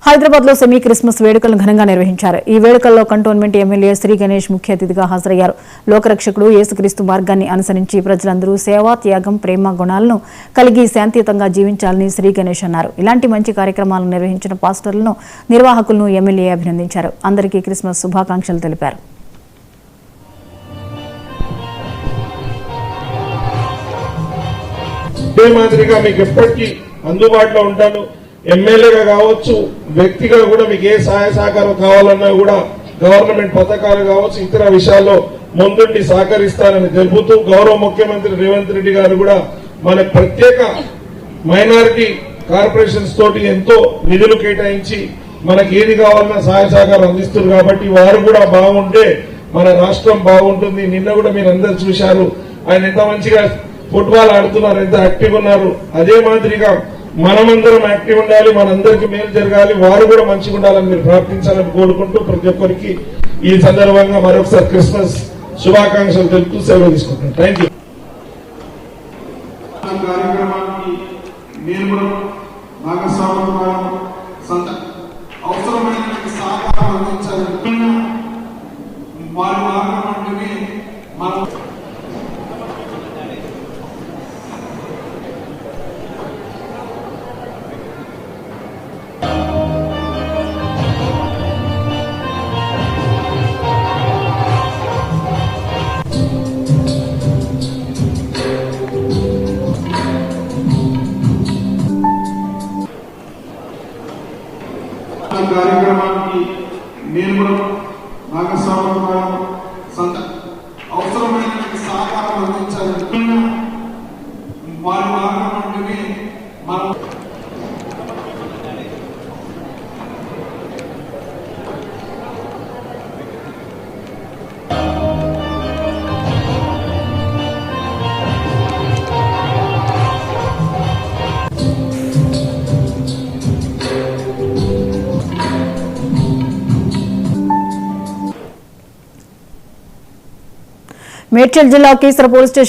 హైదరాబాద్ లో semi Christmas వేడుకలను ఘనంగా నిర్వహించారు. ఈ వేడుకల్లో కంటోన్మెంట్ ఎమ్మెల్యే శ్రీ గణేష్ ముఖ్య అతిథిగా హాజరయ్యారు. లోకరక్షకుడు యేసుక్రీస్తు మార్గాన్ని అనుసరించి ప్రజలందరూ సేవా, త్యాగం, ప్రేమ గుణాలను కలిగి శాంతియుతంగా జీవించాలని శ్రీ గణేష్ అన్నారు. ఇలాంటి మంచి కార్యక్రమాలను నిర్వహించిన పాస్టర్లను, నిర్వాహకులను ఎమ్మెల్యే అభినందించారు. అందరికీ క్రిస్మస్ శుభాకాంక్షలు తెలిపారు. అందుబాటులో ఉంటాను. ఎమ్మెల్యేగా కావచ్చు, వ్యక్తిగా కూడా మీకు ఏ సహాయ సహకారం కావాలన్నా కూడా గవర్నమెంట్ పథకాలు కావచ్చు, ఇతర విషయాల్లో ముందుండి సహకరిస్తానని తెలుపుతూ గౌరవ ముఖ్యమంత్రి రేవంత్ రెడ్డి గారు కూడా మన ప్రత్యేక మైనారిటీ కార్పొరేషన్స్ తోటి ఎంతో నిధులు కేటాయించి మనకి ఏది కావాలన్నా సహాయ సహకారం అందిస్తున్నారు. కాబట్టి వారు కూడా బాగుంటే మన రాష్ట్రం బాగుంటుంది. నిన్న కూడా మీరు అందరు చూశారు, ఆయన ఎంత మంచిగా ఫుట్బాల్ ఆడుతున్నారు, ఎంత యాక్టివ్ ఉన్నారు. అదే మాదిరిగా మనమందరం యాక్టివ్ ఉండాలి, మనందరికి మేలు జరగాలి, వారు కూడా మంచిగా ఉండాలని మీరు ప్రార్థించాలని కోరుకుంటూ ప్రతి ఒక్కరికి ఈ సందర్భంగా మరొకసారి క్రిస్మస్ శుభాకాంక్షలు తెలుపుతూ సెలవు తీసుకుంటున్నాను. Thank you. కార్యక్రమానికి నేను కూడా అవసరమైన సహకారం అందించాలని వారి మార్గం అంటేనే మనం కార్యక్రమానికి నేను కూడా అవసరమైన సహకారం అందించాలని వారి మార్గం అంటేనే మనం మేడ్చల్ జిల్లా కీసర పోలీస్ స్టేషన్